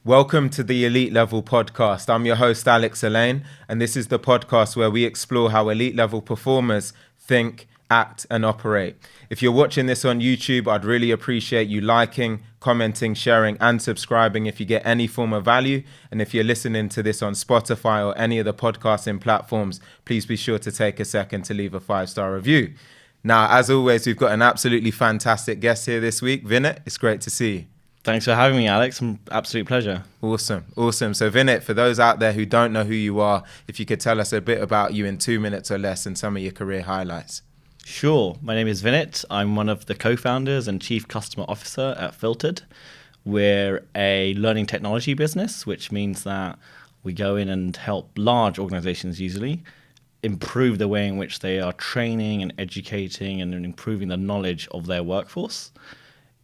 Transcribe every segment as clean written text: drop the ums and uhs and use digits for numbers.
Welcome to the Elite Level Podcast. I'm your host, Alex Elaine, and this is the podcast where we explore how elite level performers think, act, and operate. If you're watching this on YouTube, I'd really appreciate you liking, commenting, sharing, and subscribing if you get any form of value. And if you're listening to this on Spotify or any of the podcasting platforms, please be sure to take a second to leave a 5-star review. Now, as always, we've got an absolutely fantastic guest here this week. Vinit, it's great to see you. Thanks for having me, Alex. Absolute pleasure. Awesome. So Vinit, for those out there who don't know who you are, if you could tell us a bit about you in 2 minutes or less and some of your career highlights. Sure. My name is Vinit. I'm one of the co-founders and chief customer officer at Filtered. We're a learning technology business, which means that we go in and help large organizations usually improve the way in which they are training and educating and improving the knowledge of their workforce.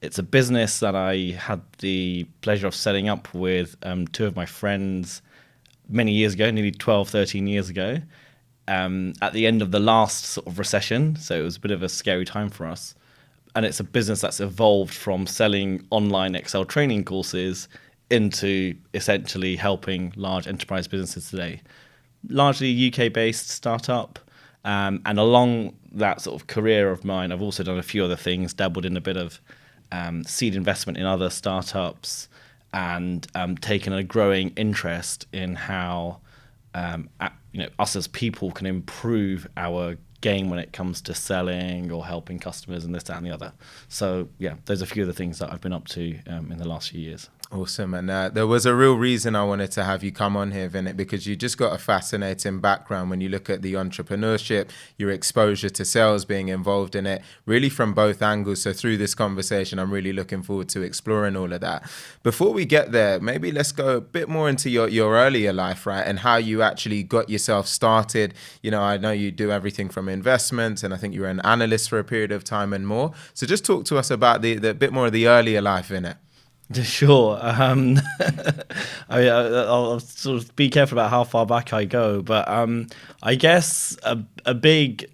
It's a business that I had the pleasure of setting up with two of my friends many years ago, nearly 12, 13 years ago, at the end of the last sort of recession. So it was a bit of a scary time for us. And it's a business that's evolved from selling online Excel training courses into essentially helping large enterprise businesses today. Largely UK-based startup. And along that sort of career of mine, I've also done a few other things, dabbled in a bit of seed investment in other startups, and taken a growing interest in how us as people can improve our game when it comes to selling or helping customers and this, that, and the other. So yeah, those are a few of the things that I've been up to in the last few years. Awesome. And there was a real reason I wanted to have you come on here, Vinit, because you just got a fascinating background when you look at the entrepreneurship, your exposure to sales, being involved in it, really from both angles. So through this conversation, I'm really looking forward to exploring all of that. Before we get there, maybe let's go a bit more into your earlier life, right? And how you actually got yourself started. You know, I know you do everything from investments, and I think you were an analyst for a period of time and more. So just talk to us about the bit more of the earlier life, Vinit. Sure. I'll sort of be careful about how far back I go, but I guess a big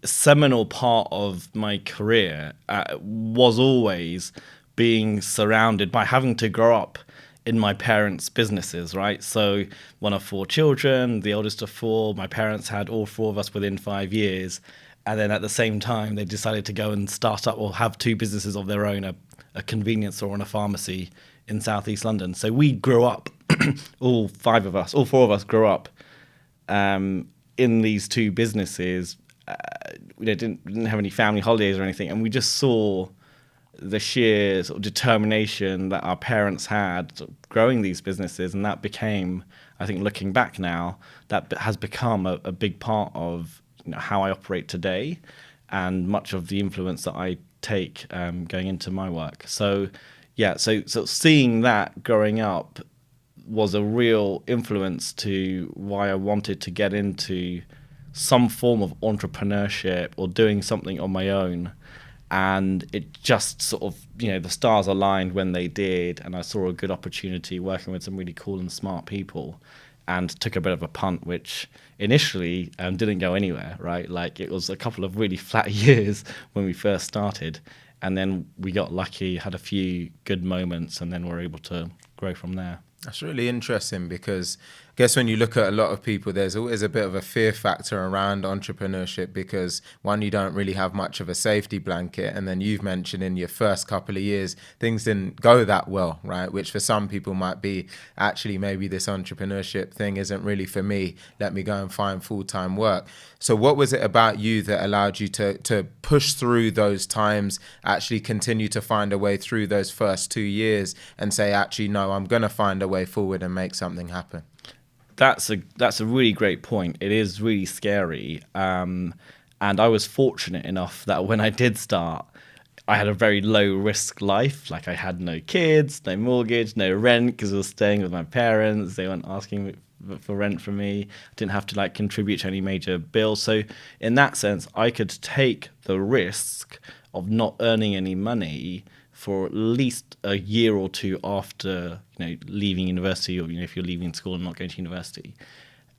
seminal part of my career was always being surrounded by having to grow up in my parents' businesses, right? So one of 4 children, the oldest of 4, my parents had all 4 of us within 5 years. And then at the same time, they decided to go and start up or have 2 businesses of their own, a convenience store and a pharmacy in southeast London. So we grew up, all 4 of us grew up in these 2 businesses. Didn't have any family holidays or anything, and we just saw the sheer sort of determination that our parents had sort of growing these businesses, and that became, I think, looking back now, that has become a big part of how I operate today, and much of the influence that I take going into my work. So yeah, so seeing that growing up was a real influence to why I wanted to get into some form of entrepreneurship or doing something on my own. And it just sort of, the stars aligned when they did, and I saw a good opportunity working with some really cool and smart people, and took a bit of a punt, which initially didn't go anywhere, right? Like, it was a couple of really flat years when we first started, and then we got lucky, had a few good moments, and then we're able to grow from there. That's really interesting, because I guess when you look at a lot of people, there's always a bit of a fear factor around entrepreneurship, because one, you don't really have much of a safety blanket. And then you've mentioned in your first couple of years, things didn't go that well, right? Which for some people might be, actually, maybe this entrepreneurship thing isn't really for me. Let me go and find full-time work. So what was it about you that allowed you to push through those times, actually continue to find a way through those first 2 years and say, actually, no, I'm going to find a way forward and make something happen? That's a really great point. It is really scary. And I was fortunate enough that when I did start, I had a very low risk life. Like, I had no kids, no mortgage, no rent, because I was staying with my parents. They weren't asking for rent from me. I didn't have to contribute to any major bills. So in that sense, I could take the risk of not earning any money for at least a year or 2 after leaving university, or if you're leaving school and not going to university.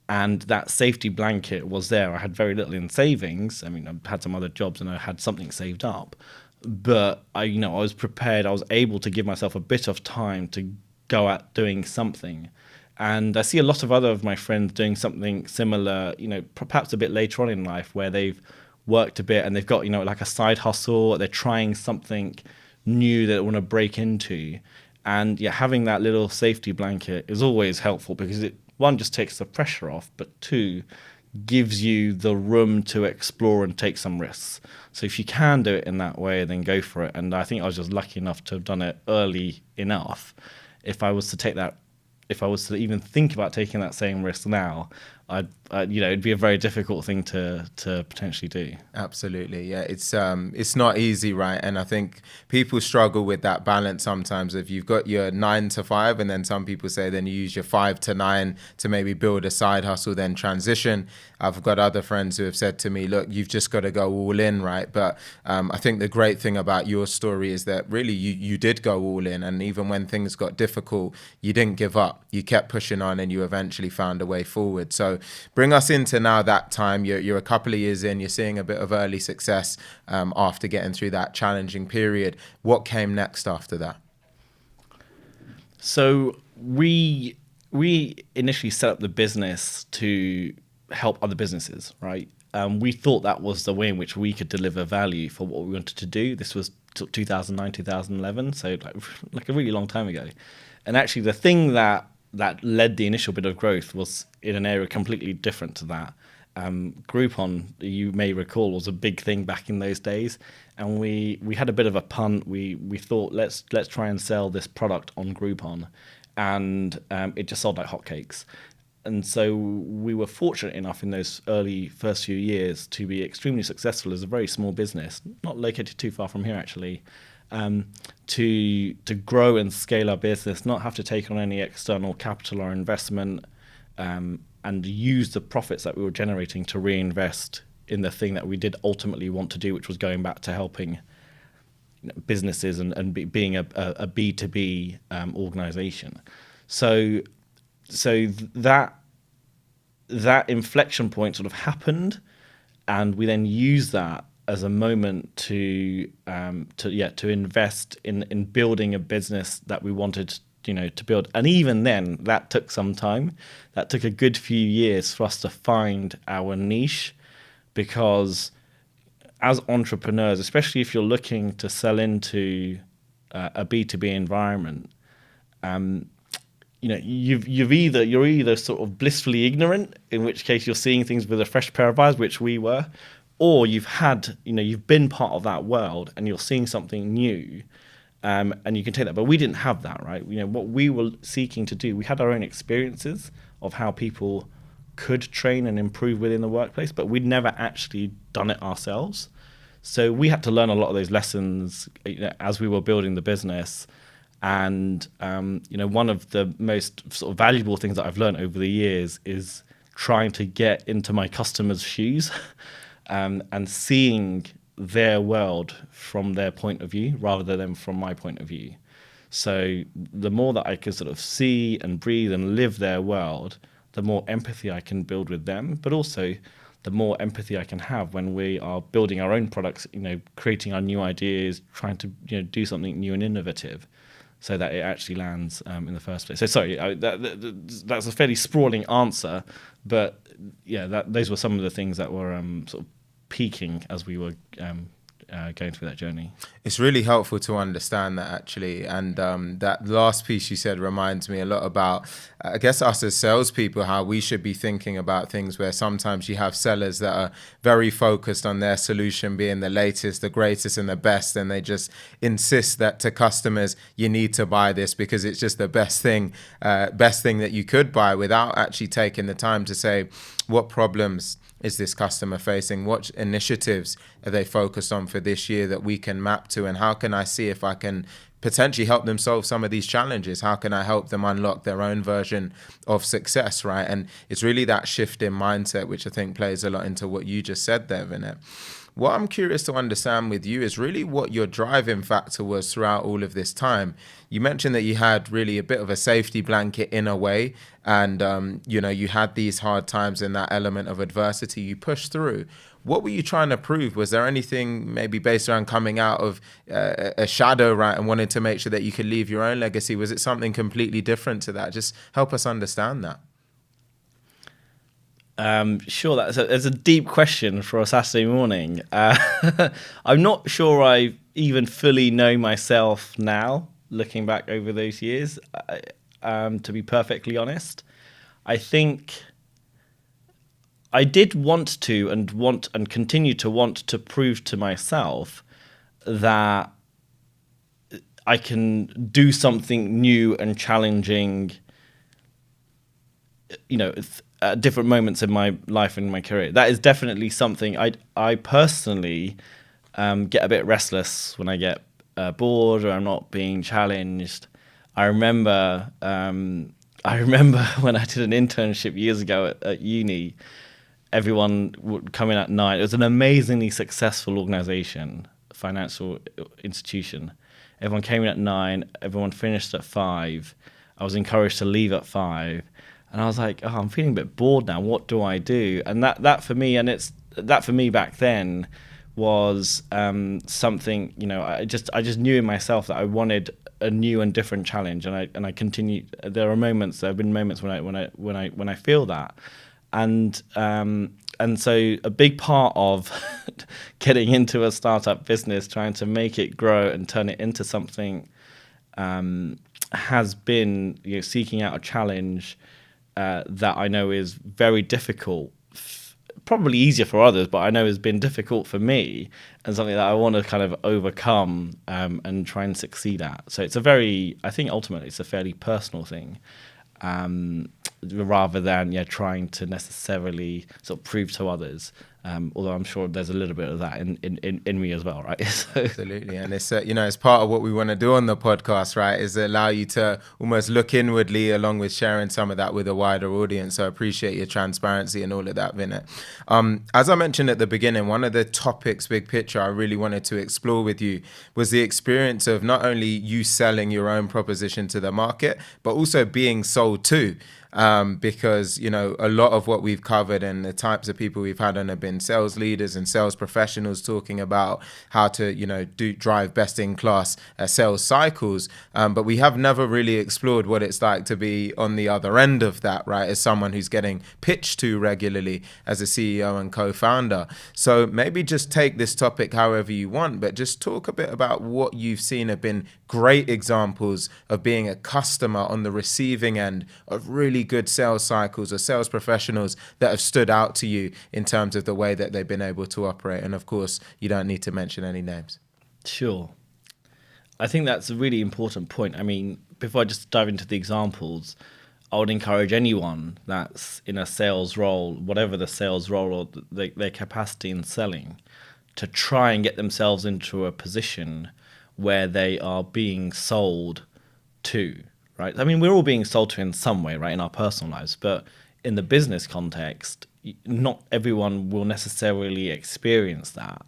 And that safety blanket was there. I had very little in savings. I mean, I had some other jobs and I had something saved up, but I was prepared. I was able to give myself a bit of time to go at doing something. And I see a lot of other of my friends doing something similar, perhaps a bit later on in life, where they've worked a bit and they've got, like a side hustle, they're trying something new that they want to break into. And yeah, having that little safety blanket is always helpful because it, one, just takes the pressure off, but two, gives you the room to explore and take some risks. So if you can do it in that way, then go for it. And I think I was just lucky enough to have done it early enough. If I was to even think about taking that same risk now, it'd be a very difficult thing to potentially do. Absolutely, yeah. It's not easy, right? And I think people struggle with that balance sometimes. If you've got your 9 to 5, and then some people say then you use your 5 to 9 to maybe build a side hustle, then transition. I've got other friends who have said to me, look, you've just got to go all in, right? But I think the great thing about your story is that really you did go all in, and even when things got difficult, you didn't give up. You kept pushing on, and you eventually found a way forward. So bring us into now that time. You're a couple of years in. You're seeing a bit of early success after getting through that challenging period. What came next after that? So we initially set up the business to help other businesses, right? We thought that was the way in which we could deliver value for what we wanted to do. This was 2009, 2011, so like a really long time ago. And actually, the thing that led the initial bit of growth was in an area completely different to that. Groupon, you may recall, was a big thing back in those days, and we had a bit of a punt. We thought let's try and sell this product on Groupon, and it just sold like hotcakes. And so we were fortunate enough in those early first few years to be extremely successful as a very small business, not located too far from here actually, to grow and scale our business, not have to take on any external capital or investment, and use the profits that we were generating to reinvest in the thing that we did ultimately want to do, which was going back to helping businesses and being a B2B organization. So that inflection point sort of happened, and we then used that as a moment to invest in building a business that we wanted to build. And even then, that took some time. That took a good few years for us to find our niche, because as entrepreneurs, especially if you're looking to sell into a B2B environment, you're either sort of blissfully ignorant, in which case you're seeing things with a fresh pair of eyes, which we were, or you've been part of that world and you're seeing something new, and you can take that. But we didn't have that, right? What we were seeking to do, we had our own experiences of how people could train and improve within the workplace, but we'd never actually done it ourselves. So we had to learn a lot of those lessons as we were building the business. And one of the most sort of valuable things that I've learned over the years is trying to get into my customers' shoes, and seeing their world from their point of view rather than from my point of view. So the more that I can sort of see and breathe and live their world, the more empathy I can build with them, but also the more empathy I can have when we are building our own products, creating our new ideas, trying to do something new and innovative, so that it actually lands in the first place. So sorry, that's a fairly sprawling answer, but yeah, those were some of the things that were sort of peaking as we were going through that journey. It's really helpful to understand that, actually. And that last piece you said reminds me a lot about, I guess, us as salespeople, how we should be thinking about things where sometimes you have sellers that are very focused on their solution being the latest, the greatest, and the best. And they just insist that to customers, you need to buy this because it's just the best thing that you could buy, without actually taking the time to say, what problems is this customer facing? What initiatives are they focused on for this year that we can map to? And how can I see if I can potentially help them solve some of these challenges? How can I help them unlock their own version of success, right? And it's really that shift in mindset, which I think plays a lot into what you just said there, Vinit. What I'm curious to understand with you is really what your driving factor was throughout all of this time. You mentioned that you had really a bit of a safety blanket in a way, and you had these hard times and that element of adversity you pushed through. What were you trying to prove? Was there anything maybe based around coming out of a shadow, right, and wanting to make sure that you could leave your own legacy? Was it something completely different to that? Just help us understand that. Sure, that's a deep question for a Saturday morning. I'm not sure I even fully know myself now, looking back over those years, to be perfectly honest. I think I did want to and continue to want to prove to myself that I can do something new and challenging, at different moments in my life and my career. That is definitely something I personally get a bit restless when I get bored or I'm not being challenged. I remember when I did an internship years ago at uni. Everyone would come in at 9. It was an amazingly successful organization, financial institution. Everyone came in at 9. Everyone finished at 5. I was encouraged to leave at 5. And I was like, oh, I'm feeling a bit bored now. What do I do? And that for me, back then was something, I just knew in myself that I wanted a new and different challenge. And I continue. There have been moments when I feel that. And so a big part of getting into a startup business, trying to make it grow and turn it into something, has been seeking out a challenge that I know is very difficult, probably easier for others, but I know has been difficult for me, and something that I want to kind of overcome and try and succeed at. So I think ultimately it's a fairly personal thing. Rather than trying to necessarily sort of prove to others, although I'm sure there's a little bit of that in me as well, right? So. Absolutely, and it's it's part of what we want to do on the podcast, right? Is allow you to almost look inwardly, along with sharing some of that with a wider audience. So I appreciate your transparency and all of that, Vinit. As I mentioned at the beginning, one of the topics, big picture, I really wanted to explore with you was the experience of not only you selling your own proposition to the market, but also being sold to. Because a lot of what we've covered and the types of people we've had on have been sales leaders and sales professionals talking about how to drive best in class sales cycles, but we have never really explored what it's like to be on the other end of that, right, as someone who's getting pitched to regularly as a CEO and co-founder. So maybe just take this topic however you want, but just talk a bit about what you've seen have been great examples of being a customer on the receiving end of really good sales cycles or sales professionals that have stood out to you in terms of the way that they've been able to operate. And of course, you don't need to mention any names. Sure. I think that's a really important point. I mean, before I just dive into the examples, I would encourage anyone that's in a sales role, whatever the sales role or their capacity in selling, to try and get themselves into a position where they are being sold to. Right? I mean, we're all being sold to in some way, right, in our personal lives, but in the business context, not everyone will necessarily experience that.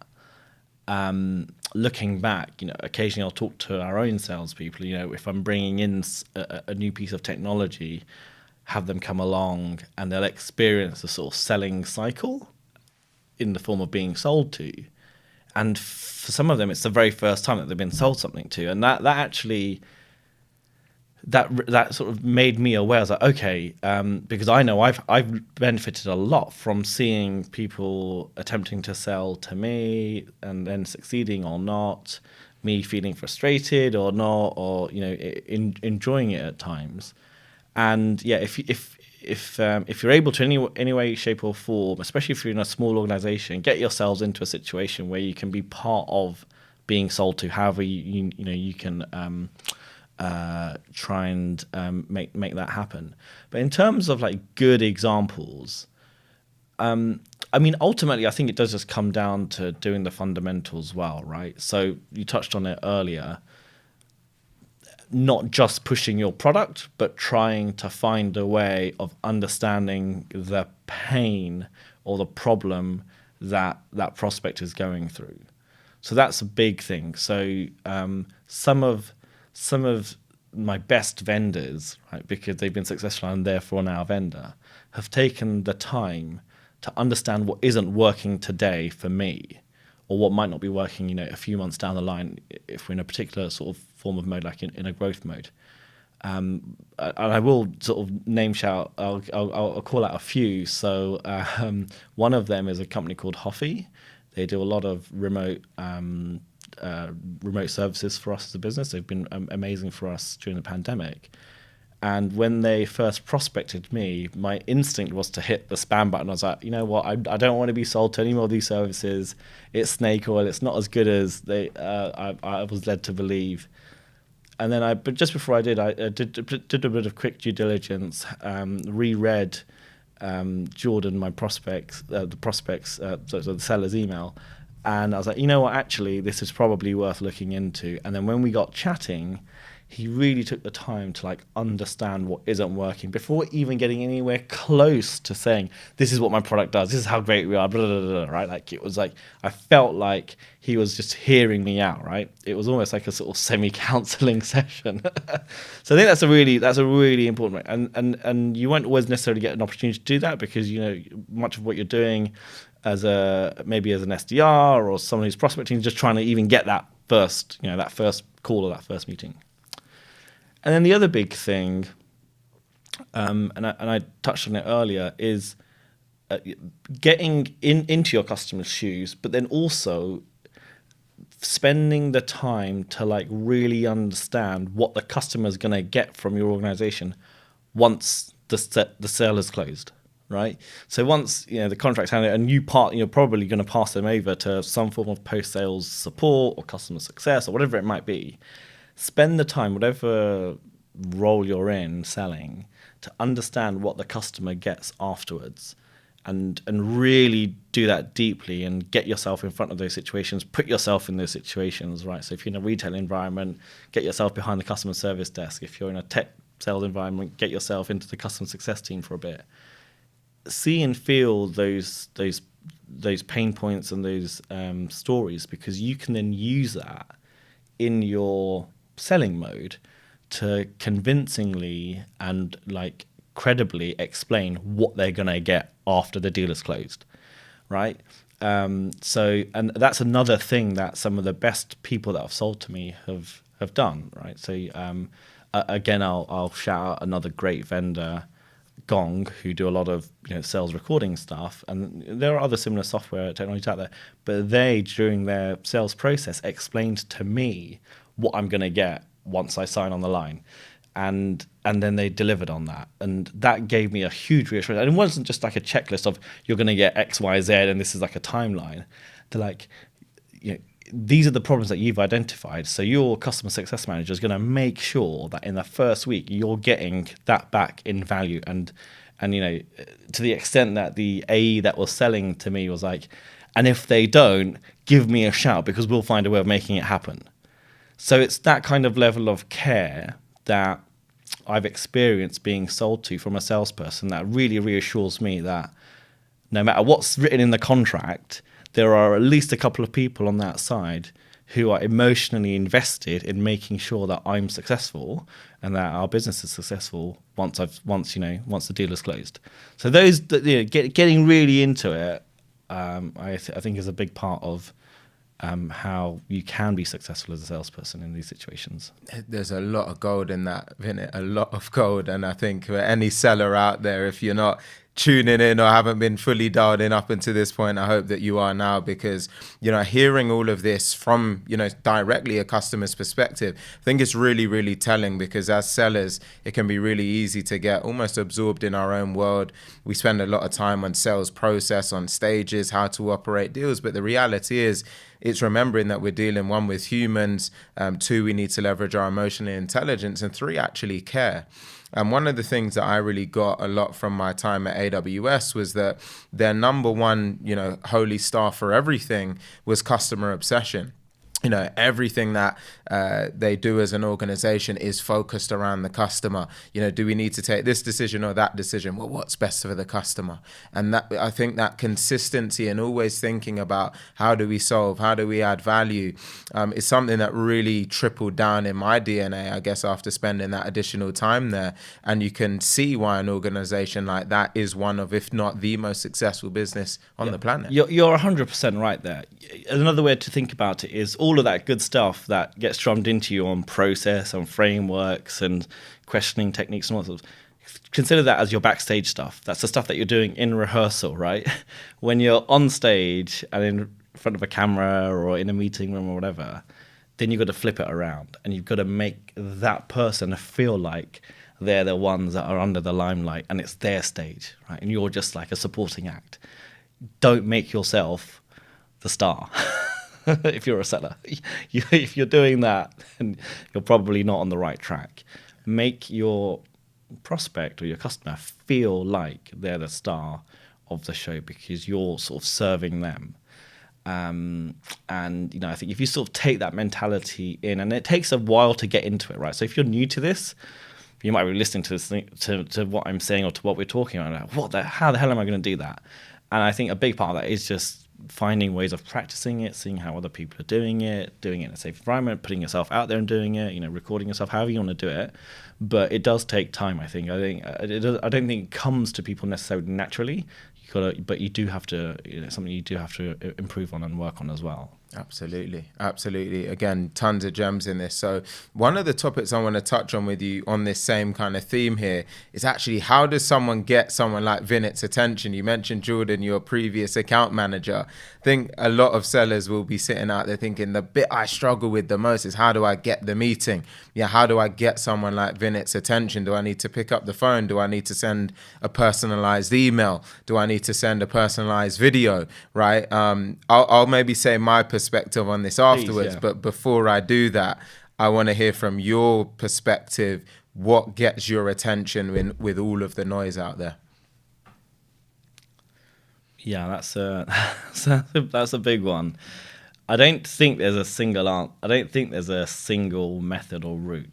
Looking back, occasionally I'll talk to our own salespeople. If I'm bringing in a new piece of technology, have them come along and they'll experience the sort of selling cycle in the form of being sold to. And for some of them, it's the very first time that they've been sold something to, and that actually. That sort of made me aware. I was like, okay, because I know I've benefited a lot from seeing people attempting to sell to me and then succeeding or not, me feeling frustrated or not, or enjoying it at times. And if you're able to any way, shape or form, especially if you're in a small organization, get yourselves into a situation where you can be part of being sold to. However, you can. Try and make that happen. But in terms of like good examples, I mean, ultimately, I think it does just come down to doing the fundamentals well, right? So you touched on it earlier, not just pushing your product, but trying to find a way of understanding the pain or the problem that prospect is going through. So that's a big thing. So some of my best vendors, right, because they've been successful and therefore now a vendor, have taken the time to understand what isn't working today for me, or what might not be working, a few months down the line if we're in a particular sort of form of mode, like in a growth mode. And I will sort of name shout. I'll call out a few. So one of them is a company called Hoffy. They do a lot of remote services for us as a business. They've been amazing for us during the pandemic. And when they first prospected me, my instinct was to hit the spam button. I was like, you know what? I don't want to be sold to any more of these services. It's snake oil. It's not as good as I was led to believe. And then but just before I did a bit of quick due diligence, reread Jordan, my prospects, so the seller's email, and I was like, you know what? Actually, this is probably worth looking into. And then when we got chatting, he really took the time to understand what isn't working before even getting anywhere close to saying, this is what my product does, this is how great we are, blah, blah, blah, blah, right? It was I felt like he was just hearing me out, right? It was almost like a sort of semi-counseling session. So I think that's a really important, right? And you won't always necessarily get an opportunity to do that because, much of what you're doing maybe as an SDR or someone who's prospecting is just trying to even get that first call or that first meeting. And then the other big thing, and I touched on it earlier, is getting into your customer's shoes, but then also spending the time to really understand what the customer is going to get from your organization once the sale is closed, right? So once the contract's handed and you're probably going to pass them over to some form of post-sales support or customer success or whatever it might be. Spend the time, whatever role you're in selling, to understand what the customer gets afterwards, and really do that deeply and get yourself in front of those situations, put yourself in those situations, right? So if you're in a retail environment, get yourself behind the customer service desk. If you're in a tech sales environment, get yourself into the customer success team for a bit. See and feel those pain points and those stories, because you can then use that in your selling mode to convincingly and credibly explain what they're going to get after the deal is closed, right? And that's another thing that some of the best people that have sold to me have done, right? So again, I'll shout out another great vendor, Gong, who do a lot of sales recording stuff, and there are other similar software technologies out there, but they, during their sales process, explained to me what I'm going to get once I sign on the line, and then they delivered on that, and that gave me a huge reassurance. And it wasn't just like a checklist of you're going to get X, Y, Z, and this is like a timeline. They're these are the problems that you've identified. So your customer success manager is going to make sure that in the first week you're getting that back in value. And to the extent that the AE that was selling to me was like, and if they don't, give me a shout because we'll find a way of making it happen. So it's that kind of level of care that I've experienced being sold to from a salesperson that really reassures me that no matter what's written in the contract, there are at least a couple of people on that side who are emotionally invested in making sure that I'm successful and that our business is successful once the deal is closed. So getting really into it, I think is a big part of how you can be successful as a salesperson in these situations. There's a lot of gold in that, Vinit, a lot of gold. And I think for any seller out there, if you're not tuning in or haven't been fully dialed in up until this point, I hope that you are now, because hearing all of this from directly a customer's perspective, I think it's really, really telling, because as sellers it can be really easy to get almost absorbed in our own world. We spend a lot of time on sales process, on stages, how to operate deals, but the reality is it's remembering that we're dealing, one, with humans, two, we need to leverage our emotional intelligence, and three, actually care. And one of the things that I really got a lot from my time at AWS was that their number one, holy star for everything was customer obsession. everything that they do as an organization is focused around the customer. Do we need to take this decision or that decision? Well, what's best for the customer? And that, I think, that consistency and always thinking about how do we solve, how do we add value, is something that really trickled down in my DNA, I guess, after spending that additional time there. And you can see why an organization like that is one of, if not the most successful business on the planet. You're 100% right there. Another way to think about it is all of that good stuff that gets drummed into you on process, on frameworks and questioning techniques and all sorts. Consider that as your backstage stuff. That's the stuff that you're doing in rehearsal, right? When you're on stage and in front of a camera or in a meeting room or whatever, then you've got to flip it around and you've got to make that person feel like they're the ones that are under the limelight and it's their stage, right? And you're just like a supporting act. Don't make yourself the star. If you're a seller, if you're doing that, then you're probably not on the right track. Make your prospect or your customer feel like they're the star of the show because you're sort of serving them. And I think if you sort of take that mentality in, and it takes a while to get into it, right? So if you're new to this, you might be listening to this thing, to what I'm saying or to what we're talking about. Like, how the hell am I going to do that? And I think a big part of that is just finding ways of practicing it, seeing how other people are doing it in a safe environment, putting yourself out there and doing it, recording yourself, however you want to do it. But it does take time, I think. I don't think it comes to people necessarily naturally. But you do have to, something you do have to improve on and work on as well. Absolutely. Again, tons of gems in this. So one of the topics I want to touch on with you on this same kind of theme here is actually, how does someone get someone like Vinit's attention? You mentioned, Jordan, your previous account manager. I think a lot of sellers will be sitting out there thinking the bit I struggle with the most is how do I get the meeting? How do I get someone like Vinit's attention? Do I need to pick up the phone? Do I need to send a personalized email? Do I need to send a personalized video, right? I'll maybe say my perspective on this afterwards, but before I do that, I want to hear from your perspective, what gets your attention with all of the noise out there? Yeah, that's a big one. I don't think there's a single method or route.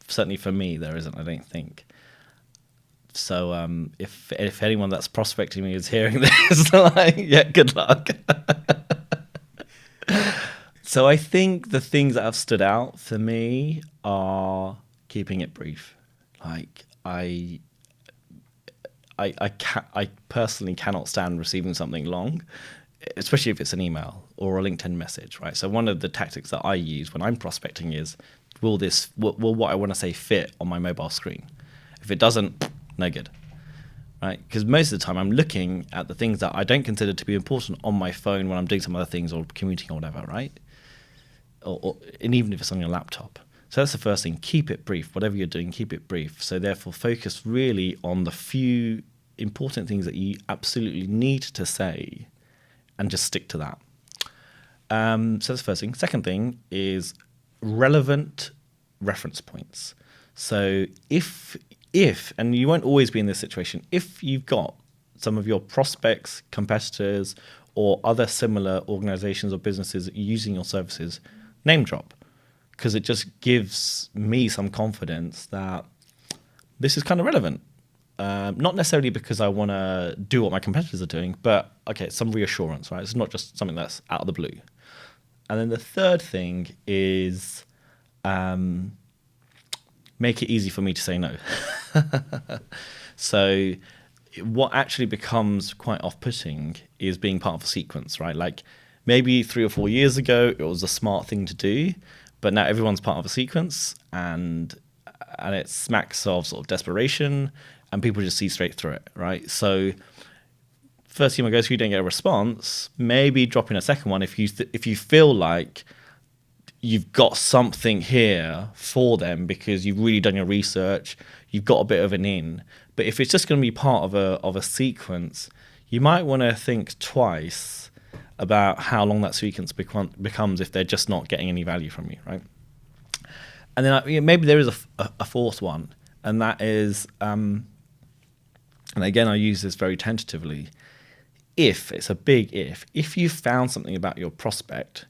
Certainly for me, there isn't. I don't think. So if anyone that's prospecting me is hearing this, good luck. So I think the things that have stood out for me are keeping it brief. Like I personally cannot stand receiving something long, especially if it's an email or a LinkedIn message, right? So one of the tactics that I use when I'm prospecting is, will what I want to say fit on my mobile screen? If it doesn't, no good, right? Because most of the time I'm looking at the things that I don't consider to be important on my phone when I'm doing some other things or commuting or whatever, right? And even if it's on your laptop. So that's the first thing. Keep it brief. Whatever you're doing, keep it brief. So therefore, focus really on the few important things that you absolutely need to say and just stick to that. So that's the first thing. Second thing is relevant reference points. So if and you won't always be in this situation, if you've got some of your prospects, competitors, or other similar organizations or businesses using your services, name drop, because it just gives me some confidence that this is kind of relevant. Not necessarily because I want to do what my competitors are doing, but okay, some reassurance, right? It's not just something that's out of the blue. And then the third thing is make it easy for me to say no. So what actually becomes quite off-putting is being part of a sequence, right? Like maybe 3 or 4 years ago, it was a smart thing to do, but now everyone's part of a sequence and it smacks of sort of desperation and people just see straight through it, right? So first email goes through, you don't get a response, maybe drop in a second one if you feel like you've got something here for them because you've really done your research, you've got a bit of an in. But if it's just going to be part of a sequence, you might want to think twice about how long that sequence becomes if they're just not getting any value from you, right? And then maybe there is a fourth one, and that is, and again, I use this very tentatively, it's a big if you found something about your prospect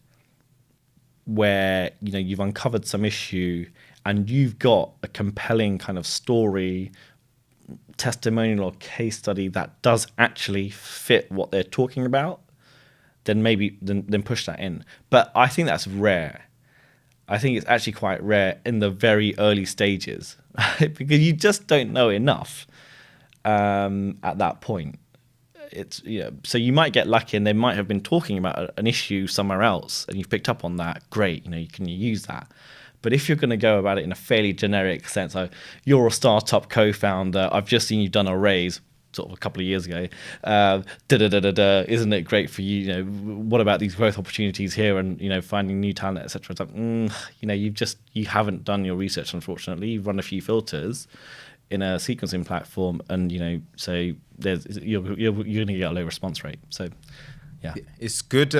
where you've uncovered some issue and you've got a compelling kind of story, testimonial or case study that does actually fit what they're talking about, then maybe then push that in. But I think that's rare. I think it's actually quite rare in the very early stages because you just don't know enough at that point. So you might get lucky and they might have been talking about an issue somewhere else and you've picked up on that. Great, you can use that. But if you're going to go about it in a fairly generic sense, like you're a startup co-founder, I've just seen you've done a raise sort of a couple of years ago. Isn't it great for you? What about these growth opportunities here and finding new talent, etc. It's like, you haven't done your research. Unfortunately, you've run a few filters in a sequencing platform, and so you're going to get a low response rate. So. Yeah. It's good,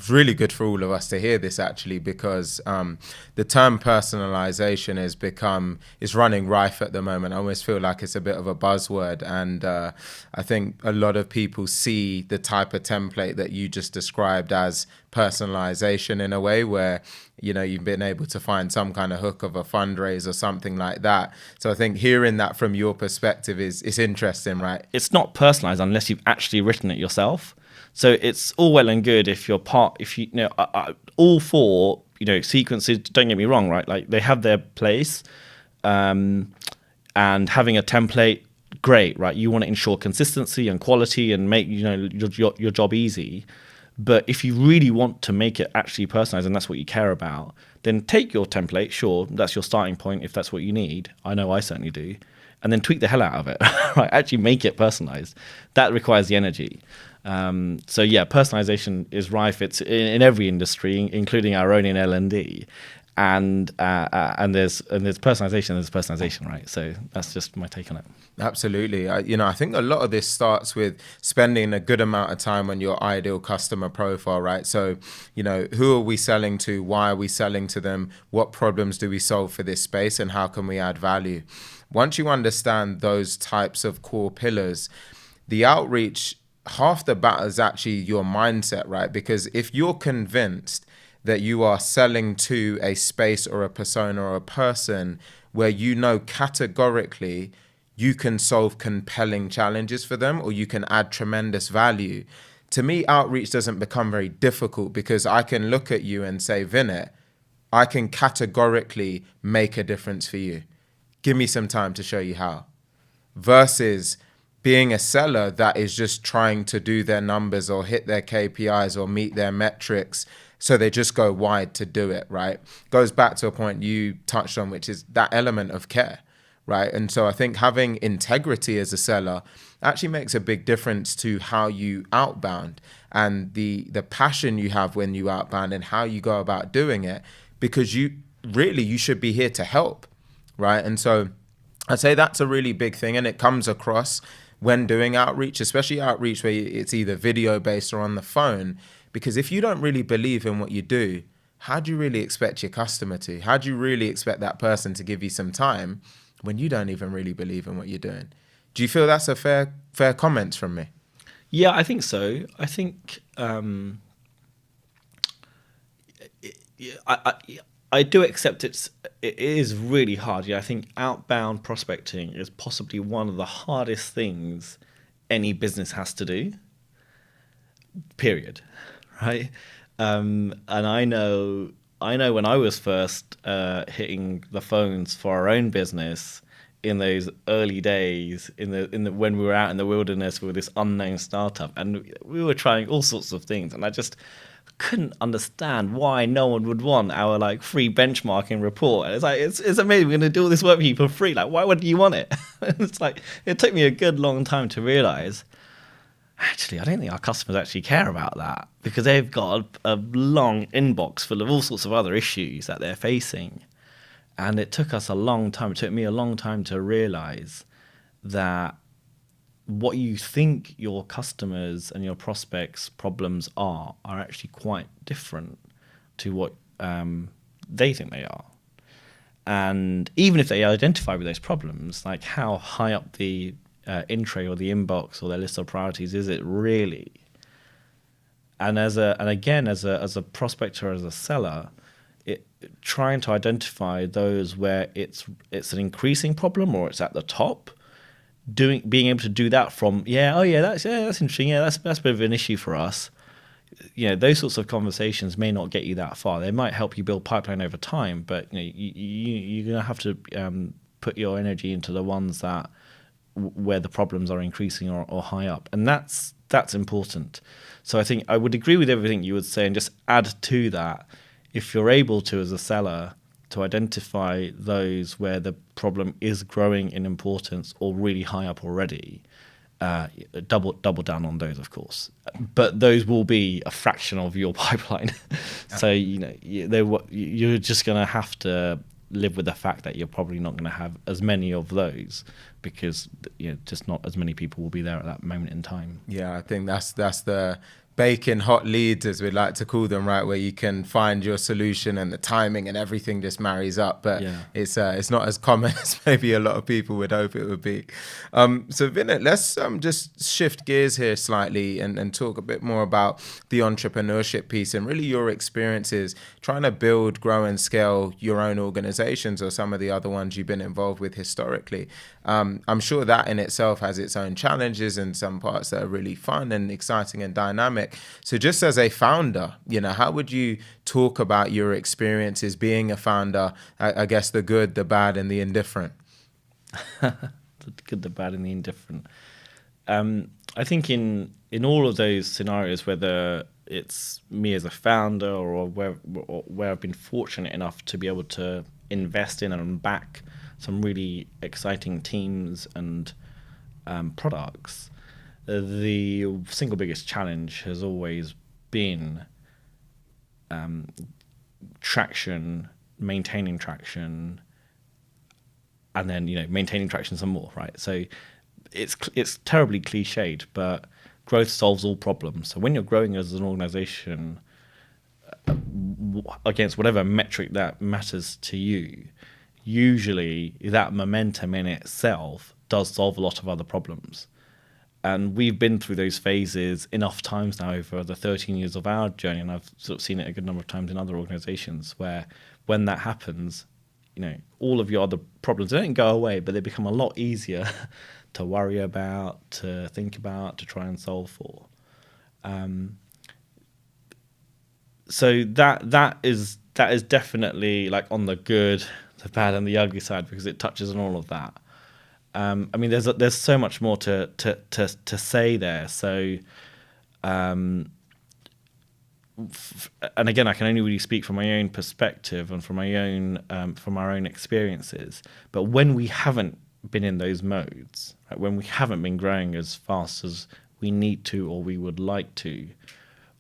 really good for all of us to hear this actually, because the term personalization is running rife at the moment. I almost feel like it's a bit of a buzzword, and I think a lot of people see the type of template that you just described as personalization in a way where you've been able to find some kind of hook of a fundraise or something like that. So I think hearing that from your perspective is interesting, right? It's not personalized unless you've actually written it yourself. So it's all well and good if you're all four, sequences, don't get me wrong, right? Like they have their place, and having a template, great, right? You want to ensure consistency and quality and make, your job easy. But if you really want to make it actually personalized and that's what you care about, then take your template, sure, that's your starting point if that's what you need. I know I certainly do. And then tweak the hell out of it, right? Actually make it personalized. That requires the energy. So yeah, personalization is rife. It's in every industry, including our own in L&D, and there's personalization, right? So that's just my take on it. Absolutely. I think a lot of this starts with spending a good amount of time on your ideal customer profile, right? So, who are we selling to? Why are we selling to them? What problems do we solve for this space, and how can we add value? Once you understand those types of core pillars, the outreach, half the battle is actually your mindset, right? Because if you're convinced that you are selling to a space or a persona or a person where categorically you can solve compelling challenges for them or you can add tremendous value, to me, outreach doesn't become very difficult because I can look at you and say, Vinit, I can categorically make a difference for you. Give me some time to show you how. Versus being a seller that is just trying to do their numbers or hit their KPIs or meet their metrics, so they just go wide to do it, right? Goes back to a point you touched on, which is that element of care, right? And so I think having integrity as a seller actually makes a big difference to how you outbound and the passion you have when you outbound and how you go about doing it, because you should be here to help, right? And so I'd say that's a really big thing, and it comes across when doing outreach, especially outreach where it's either video based or on the phone. Because if you don't really believe in what you do, how do you really expect your customer to? How do you really expect that person to give you some time when you don't even really believe in what you're doing? Do you feel that's a fair comment from me? Yeah, I think so. I think I do accept it is really hard. Yeah, I think outbound prospecting is possibly one of the hardest things any business has to do. Period. Right? And I know when I was first hitting the phones for our own business in those early days, when we were out in the wilderness with this unknown startup, and we were trying all sorts of things, and I just couldn't understand why no one would want our free benchmarking report. And it's like it's amazing, we're going to do all this work for you for free. Why would you want it? It's like it took me a good long time to realize, actually, I don't think our customers actually care about that, because they've got a long inbox full of all sorts of other issues that they're facing. And it took us a long time. It took me a long time to realize that what you think your customers and your prospects' problems are actually quite different to what they think they are. And even if they identify with those problems, how high up the in-tray or the inbox or their list of priorities is it really? And as a prospector, as a seller, trying to identify those where it's an increasing problem or it's at the top. Being able to do that from that's interesting, that's a bit of an issue for us. Those sorts of conversations may not get you that far. They might help you build pipeline over time, but you're gonna have to put your energy into the ones that where the problems are increasing or high up, and that's important. So I think I would agree with everything you would say, and just add to that, if you're able to, as a seller, to identify those where the problem is growing in importance or really high up already, double down on those, of course. But those will be a fraction of your pipeline. So you're just going to have to live with the fact that you're probably not going to have as many of those, because just not as many people will be there at that moment in time. Yeah, I think that's the baking hot leads, as we like to call them, right, where you can find your solution and the timing and everything just marries up. But it's not as common as maybe a lot of people would hope it would be. So Vinit, let's just shift gears here slightly and talk a bit more about the entrepreneurship piece and really your experiences trying to build, grow and scale your own organizations or some of the other ones you've been involved with historically. I'm sure that in itself has its own challenges and some parts that are really fun and exciting and dynamic. So just as a founder, how would you talk about your experiences being a founder? I guess the good, the bad, and the indifferent. The good, the bad, and the indifferent. I think in all of those scenarios, whether it's me as a founder or where I've been fortunate enough to be able to invest in and back some really exciting teams and products, the single biggest challenge has always been traction, maintaining traction, and then maintaining traction some more, right? So it's terribly cliched, but growth solves all problems. So when you're growing as an organization against whatever metric that matters to you, usually that momentum in itself does solve a lot of other problems. And we've been through those phases enough times now over the 13 years of our journey, and I've sort of seen it a good number of times in other organizations, where when that happens, all of your other problems, they don't go away, but they become a lot easier to worry about, to think about, to try and solve for. So that is definitely like on the good, the bad, and the ugly side, because it touches on all of that. There's so much more to say there. So, and again, I can only really speak from my own perspective and from our own experiences. But when we haven't been in those modes, right, when we haven't been growing as fast as we need to, or we would like to,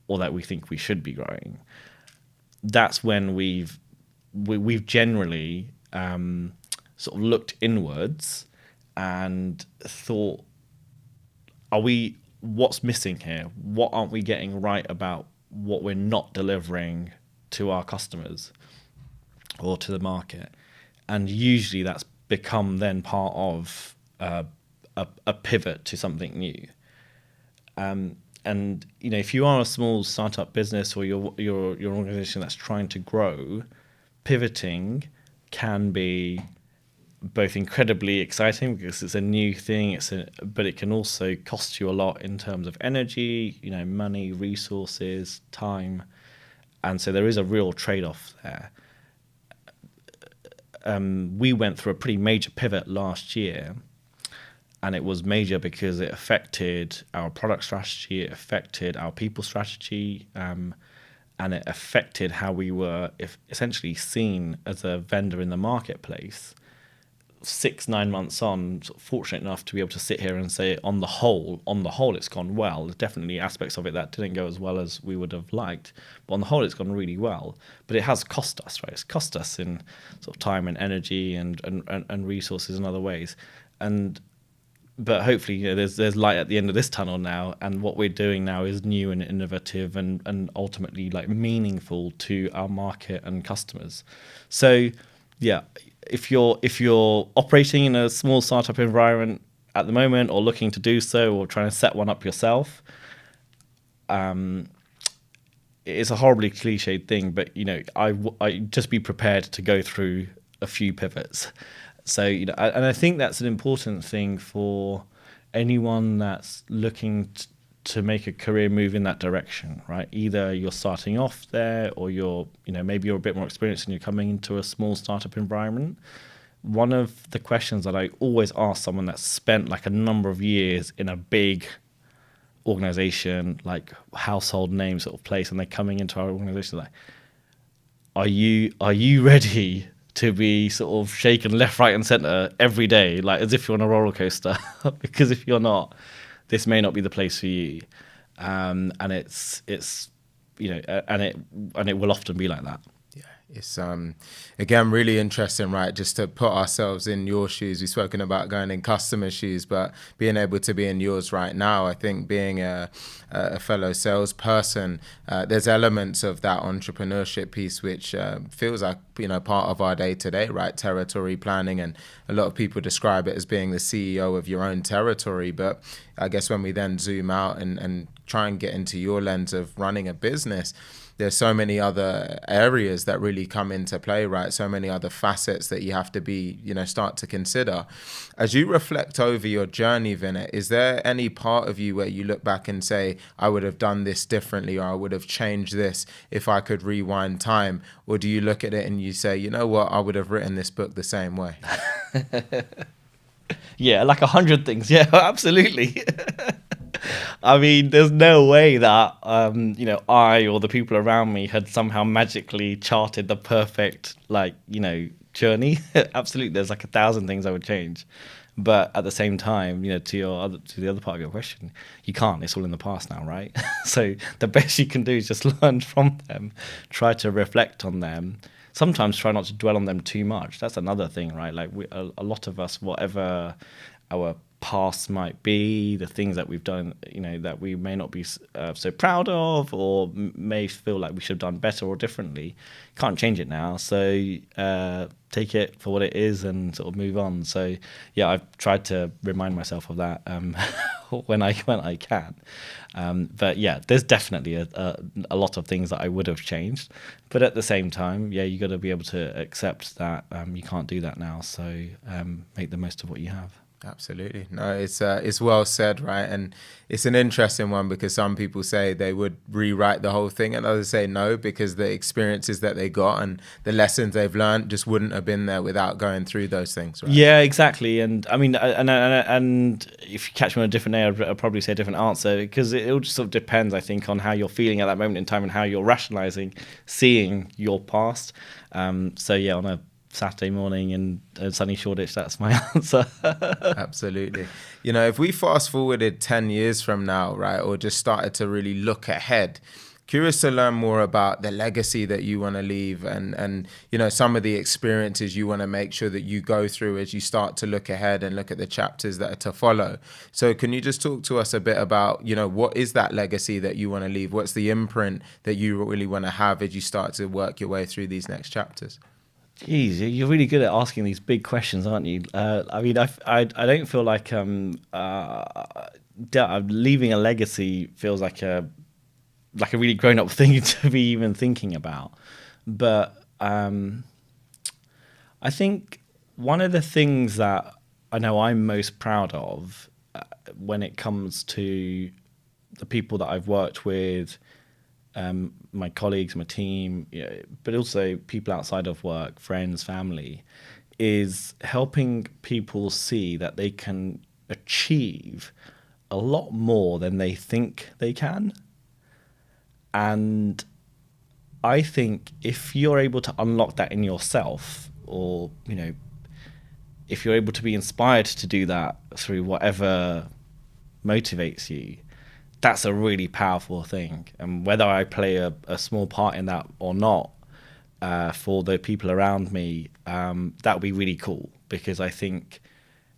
or that we think we should be growing, that's when we've generally sort of looked inwards and thought, what's missing here? What aren't we getting right about what we're not delivering to our customers or to the market? And usually that's become then part of a pivot to something new. And if you are a small startup business or your organization that's trying to grow, pivoting can be both incredibly exciting because it's a new thing, but it can also cost you a lot in terms of energy, money, resources, time, and so there is a real trade-off there. We went through a pretty major pivot last year, and it was major because it affected our product strategy, it affected our people strategy, and it affected how we were essentially seen as a vendor in the marketplace. 6-9 months on, sort of fortunate enough to be able to sit here and say, on the whole, it's gone well. There's definitely aspects of it that didn't go as well as we would have liked, but on the whole, it's gone really well. But it has cost us, right? It's cost us in sort of time and energy and resources in other ways. But hopefully, there's light at the end of this tunnel now, and what we're doing now is new and innovative and ultimately like meaningful to our market and customers. So, yeah. If you're operating in a small startup environment at the moment, or looking to do so, or trying to set one up yourself, it's a horribly cliched thing, but I just be prepared to go through a few pivots. So and I think that's an important thing for anyone that's looking to make a career move in that direction, right? Either you're starting off there, or maybe you're a bit more experienced and you're coming into a small startup environment. One of the questions that I always ask someone that's spent like a number of years in a big organization, like household name sort of place, and they're coming into our organization, like, are you ready to be sort of shaken left, right, and center every day, like as if you're on a roller coaster? Because if you're not, this may not be the place for you. And it's and it will often be like that. Yeah, it's again really interesting, right? Just to put ourselves in your shoes. We've spoken about going in customer shoes, but being able to be in yours right now. I think being a fellow salesperson, there's elements of that entrepreneurship piece which feels like part of our day to day, right? Territory planning, and a lot of people describe it as being the CEO of your own territory. But I guess when we then zoom out and try and get into your lens of running a business, there's so many other areas that really come into play, right? So many other facets that you have to be, start to consider. As you reflect over your journey, Vinit, is there any part of you where you look back and say, I would have done this differently, or I would have changed this if I could rewind time? Or do you look at it and you say, you know what, I would have written this book the same way? Yeah, like 100 things. Yeah, absolutely. I mean, there's no way that I or the people around me had somehow magically charted the perfect journey. Absolutely, there's like 1,000 things I would change, but at the same time, to the other part of your question, you can't. It's all in the past now, right? So the best you can do is just learn from them, try to reflect on them. Sometimes try not to dwell on them too much. That's another thing, right? Like a lot of us, whatever our past might be, the things that we've done, that we may not be so proud of, or may feel like we should have done better or differently, can't change it now. So take it for what it is and sort of move on. So yeah, I've tried to remind myself of that when I can. But yeah, there's definitely a lot of things that I would have changed. But at the same time, yeah, you got to be able to accept that you can't do that now. So make the most of what you have. Absolutely. No, it's well said, right? And it's an interesting one because some people say they would rewrite the whole thing, and others say no, because the experiences that they got and the lessons they've learned just wouldn't have been there without going through those things, right? Yeah, exactly. And I mean, and if you catch me on a different day, I'd probably say a different answer, because it all just sort of depends, I think, on how you're feeling at that moment in time and how you're rationalizing seeing your past. So yeah, on a Saturday morning in sunny Shoreditch, that's my answer. Absolutely. If we fast forwarded 10 years from now, right, or just started to really look ahead, curious to learn more about the legacy that you want to leave, and some of the experiences you want to make sure that you go through as you start to look ahead and look at the chapters that are to follow. So can you just talk to us a bit about, what is that legacy that you want to leave? What's the imprint that you really want to have as you start to work your way through these next chapters? Geez, you're really good at asking these big questions, aren't you? I mean, I don't feel like leaving a legacy feels like a really grown up thing to be even thinking about. But I think one of the things that I know I'm most proud of when it comes to the people that I've worked with, my colleagues, my team, but also people outside of work, friends, family, is helping people see that they can achieve a lot more than they think they can. And I think if you're able to unlock that in yourself, or, if you're able to be inspired to do that through whatever motivates you, that's a really powerful thing. And whether I play a small part in that or not, for the people around me, that would be really cool, because I think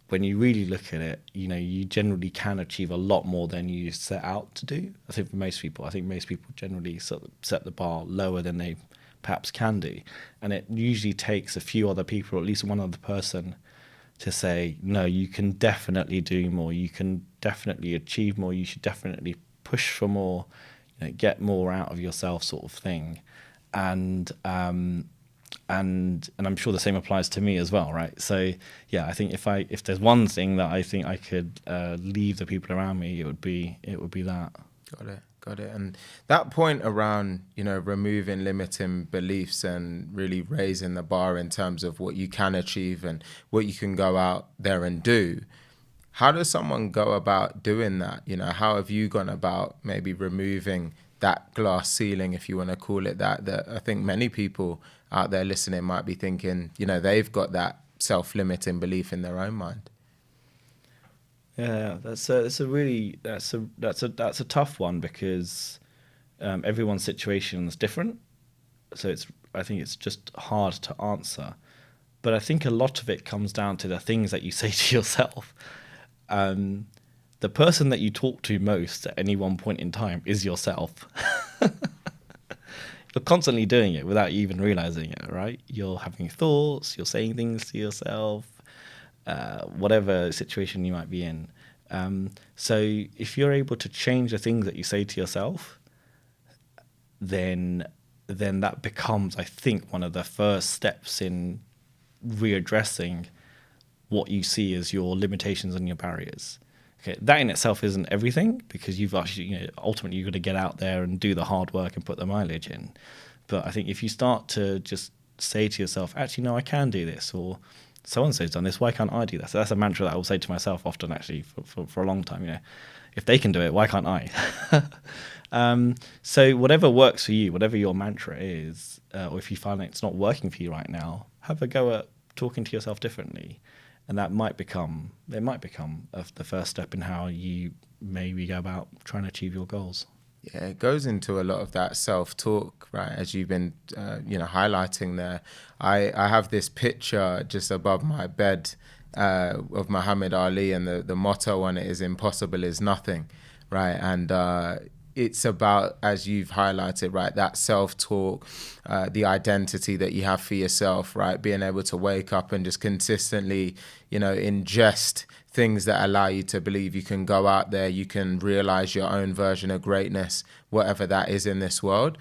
when you really look at it, you generally can achieve a lot more than you set out to do. I think most people generally sort of set the bar lower than they perhaps can do. And it usually takes a few other people, or at least one other person, to say, no, you can definitely do more. You can definitely achieve more. You should definitely push for more. get more out of yourself, sort of thing. And and I'm sure the same applies to me as well, right? So yeah, I think if there's one thing that I think I could leave the people around me, it would be that. Got it. And that point around, removing limiting beliefs and really raising the bar in terms of what you can achieve and what you can go out there and do. How does someone go about doing that? How have you gone about maybe removing that glass ceiling, if you want to call it that I think many people out there listening might be thinking, they've got that self-limiting belief in their own mind? Yeah, that's a tough one, because everyone's situation is different. So I think it's just hard to answer. But I think a lot of it comes down to the things that you say to yourself. The person that you talk to most at any one point in time is yourself. You're constantly doing it without you even realizing it, right? You're having thoughts, you're saying things to yourself, whatever situation you might be in. So if you're able to change the things that you say to yourself, then that becomes, I think, one of the first steps in readdressing what you see as your limitations and your barriers. Okay, that in itself isn't everything, because you've actually, ultimately you've got to get out there and do the hard work and put the mileage in. But I think if you start to just say to yourself, actually, no, I can do this, or so-and-so's done this, why can't I do that? So that's a mantra that I will say to myself often, actually, for a long time. If they can do it, why can't I? So whatever works for you, whatever your mantra is, or if you find that it's not working for you right now, have a go at talking to yourself differently. And that might become the first step in how you maybe go about trying to achieve your goals. Yeah, it goes into a lot of that self-talk, right? As you've been, highlighting there. I have this picture just above my bed of Muhammad Ali, and the motto on it is "Impossible is nothing," right? And it's about, as you've highlighted, right, that self-talk, the identity that you have for yourself, right? Being able to wake up and just consistently, ingest things that allow you to believe you can go out there, you can realize your own version of greatness, whatever that is in this world.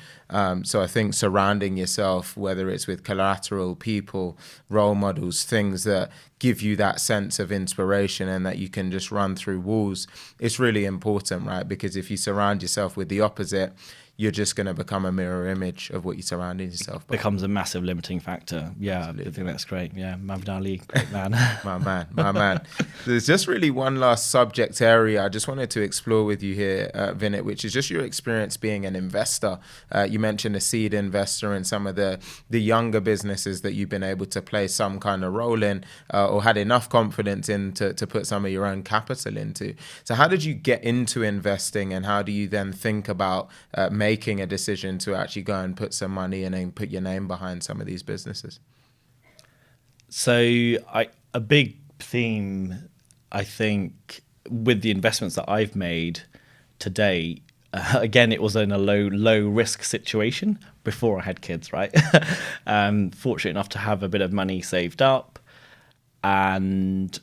So I think surrounding yourself, whether it's with collateral, people, role models, things that give you that sense of inspiration and that you can just run through walls, it's really important, right? Because if you surround yourself with the opposite, you're just going to become a mirror image of what you're surrounding yourself by. Becomes a massive limiting factor. Yeah, absolutely. I think that's great. Yeah, Muhammad Ali, great man. My man. There's just really one last subject area I just wanted to explore with you here, Vinit, which is just your experience being an investor. You mentioned a seed investor and some of the younger businesses that you've been able to play some kind of role in, or had enough confidence in to put some of your own capital into. So how did you get into investing, and how do you then think about making a decision to actually go and put some money in and put your name behind some of these businesses? So a big theme, I think, with the investments that I've made today, again, it was in a low risk situation before I had kids, right? Fortunate enough to have a bit of money saved up, and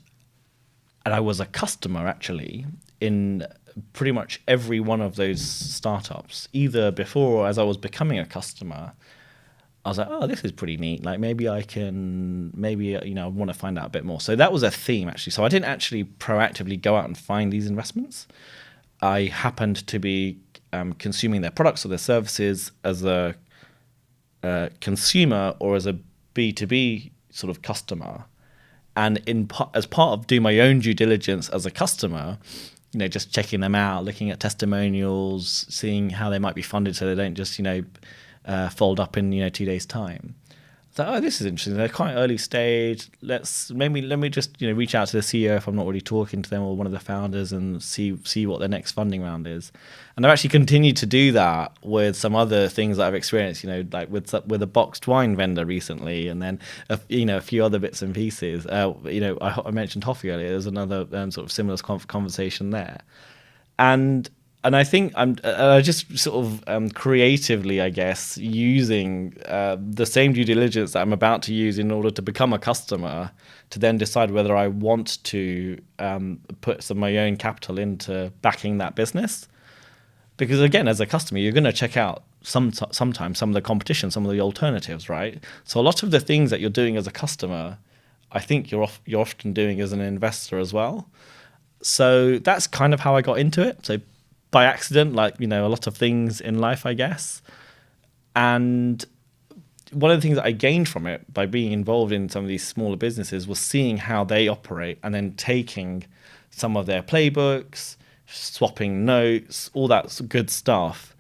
I was a customer actually in pretty much every one of those startups. Either before or as I was becoming a customer, I was like, oh, this is pretty neat. Like maybe I want to find out a bit more. So that was a theme actually. So I didn't actually proactively go out and find these investments. I happened to be consuming their products or their services as a consumer or as a B2B sort of customer. And as part of doing my own due diligence as a customer, just checking them out, looking at testimonials, seeing how they might be funded so they don't just, fold up in, 2 days' time. So, oh, this is interesting. They're quite early stage. Let me just, reach out to the CEO if I'm not already talking to them, or one of the founders, and see what their next funding round is. And I've actually continued to do that with some other things that I've experienced, like with a boxed wine vendor recently, and then a few other bits and pieces. I mentioned Toffee earlier. There's another sort of similar conversation there, and I think I just sort of creatively, I guess, using the same due diligence that I'm about to use in order to become a customer, to then decide whether I want to put some of my own capital into backing that business. Because again, as a customer, you're going to check out sometimes some of the competition, some of the alternatives, right? So a lot of the things that you're doing as a customer, I think you're often doing as an investor as well. So that's kind of how I got into it. So by accident, like, a lot of things in life, I guess. And one of the things that I gained from it by being involved in some of these smaller businesses was seeing how they operate and then taking some of their playbooks, swapping notes, all that good stuff,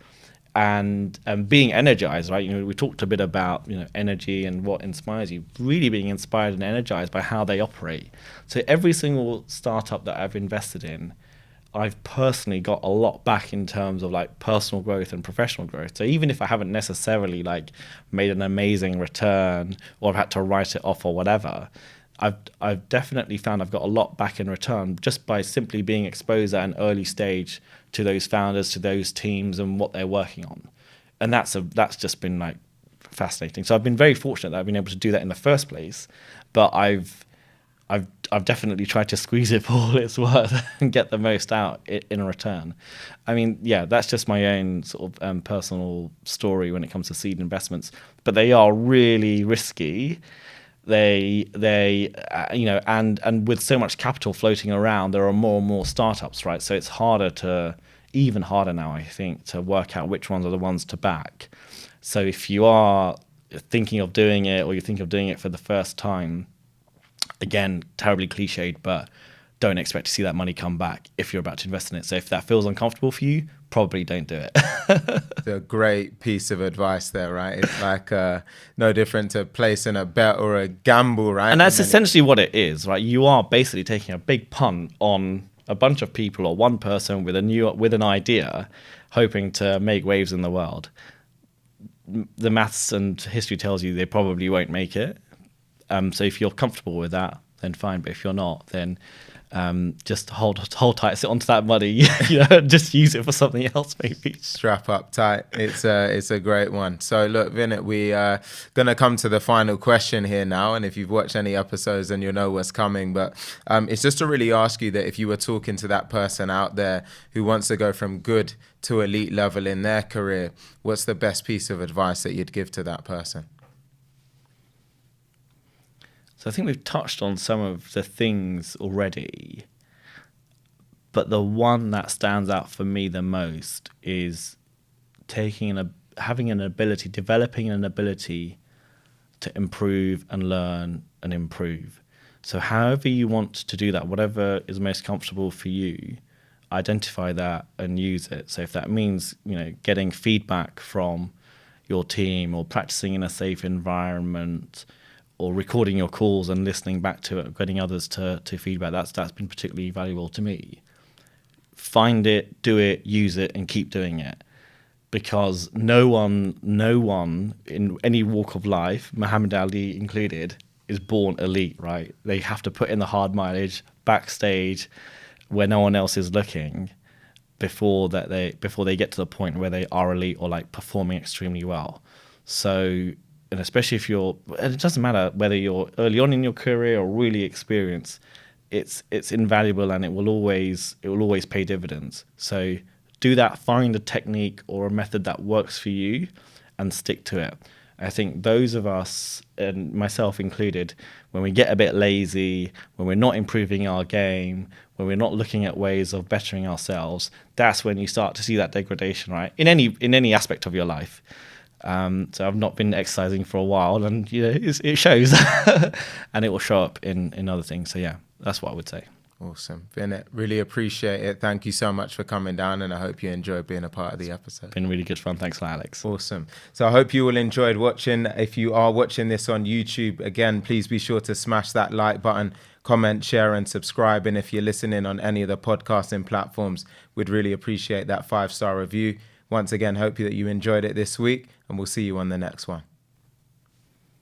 and being energized, right? We talked a bit about energy and what inspires you. Really being inspired and energized by how they operate. So every single startup that I've invested in, I've personally got a lot back in terms of like personal growth and professional growth. So even if I haven't necessarily like made an amazing return or I've had to write it off or whatever, I've definitely found I've got a lot back in return just by simply being exposed at an early stage to those founders, to those teams and what they're working on. And that's just been like fascinating. So I've been very fortunate that I've been able to do that in the first place, but I've definitely tried to squeeze it for all it's worth and get the most out in return. I mean, yeah, that's just my own sort of personal story when it comes to seed investments, but they are really risky. And with so much capital floating around, there are more and more startups, right? So it's even harder now, I think, to work out which ones are the ones to back. So if you are thinking of doing it, or you think of doing it for the first time, again, terribly cliched, but don't expect to see that money come back if you're about to invest in it. So if that feels uncomfortable for you, probably don't do it. It's a great piece of advice there, right? It's like no different to placing a bet or a gamble, right? And that's essentially what it is, right? You are basically taking a big punt on a bunch of people or one person with an idea, hoping to make waves in the world. The maths and history tells you they probably won't make it. So if you're comfortable with that, then fine. But if you're not, then just hold tight, sit onto that money, just use it for something else, maybe. Strap up tight. It's a great one. So look, Vinit, we are gonna come to the final question here now. And if you've watched any episodes, then you'll know what's coming. But it's just to really ask you that if you were talking to that person out there who wants to go from good to elite level in their career, what's the best piece of advice that you'd give to that person? So I think we've touched on some of the things already, but the one that stands out for me the most is developing an ability to improve and learn and improve. So however you want to do that, whatever is most comfortable for you, identify that and use it. So if that means, getting feedback from your team or practicing in a safe environment, or recording your calls and listening back to it, getting others to feedback, that's been particularly valuable to me. Find it, do it, use it, and keep doing it. Because no one in any walk of life, Muhammad Ali included, is born elite, right? They have to put in the hard mileage backstage where no one else is looking before they get to the point where they are elite or like performing extremely well. So, and especially if it doesn't matter whether you're early on in your career or really experienced, it's invaluable and it will always pay dividends. So do that, find a technique or a method that works for you and stick to it. I think those of us, and myself included, when we get a bit lazy, when we're not improving our game, when we're not looking at ways of bettering ourselves, that's when you start to see that degradation, right? In any aspect of your life. So I've not been exercising for a while, and it shows, and it will show up in other things. So yeah, that's what I would say. Awesome, Vinit. Really appreciate it. Thank you so much for coming down, and I hope you enjoyed being a part of the episode. Been really good fun. Thanks, Alex. Awesome. So I hope you all enjoyed watching. If you are watching this on YouTube, again, please be sure to smash that like button, comment, share, and subscribe. And if you're listening on any of the podcasting platforms, we'd really appreciate that 5-star review. Once again, hope that you enjoyed it this week, and we'll see you on the next one.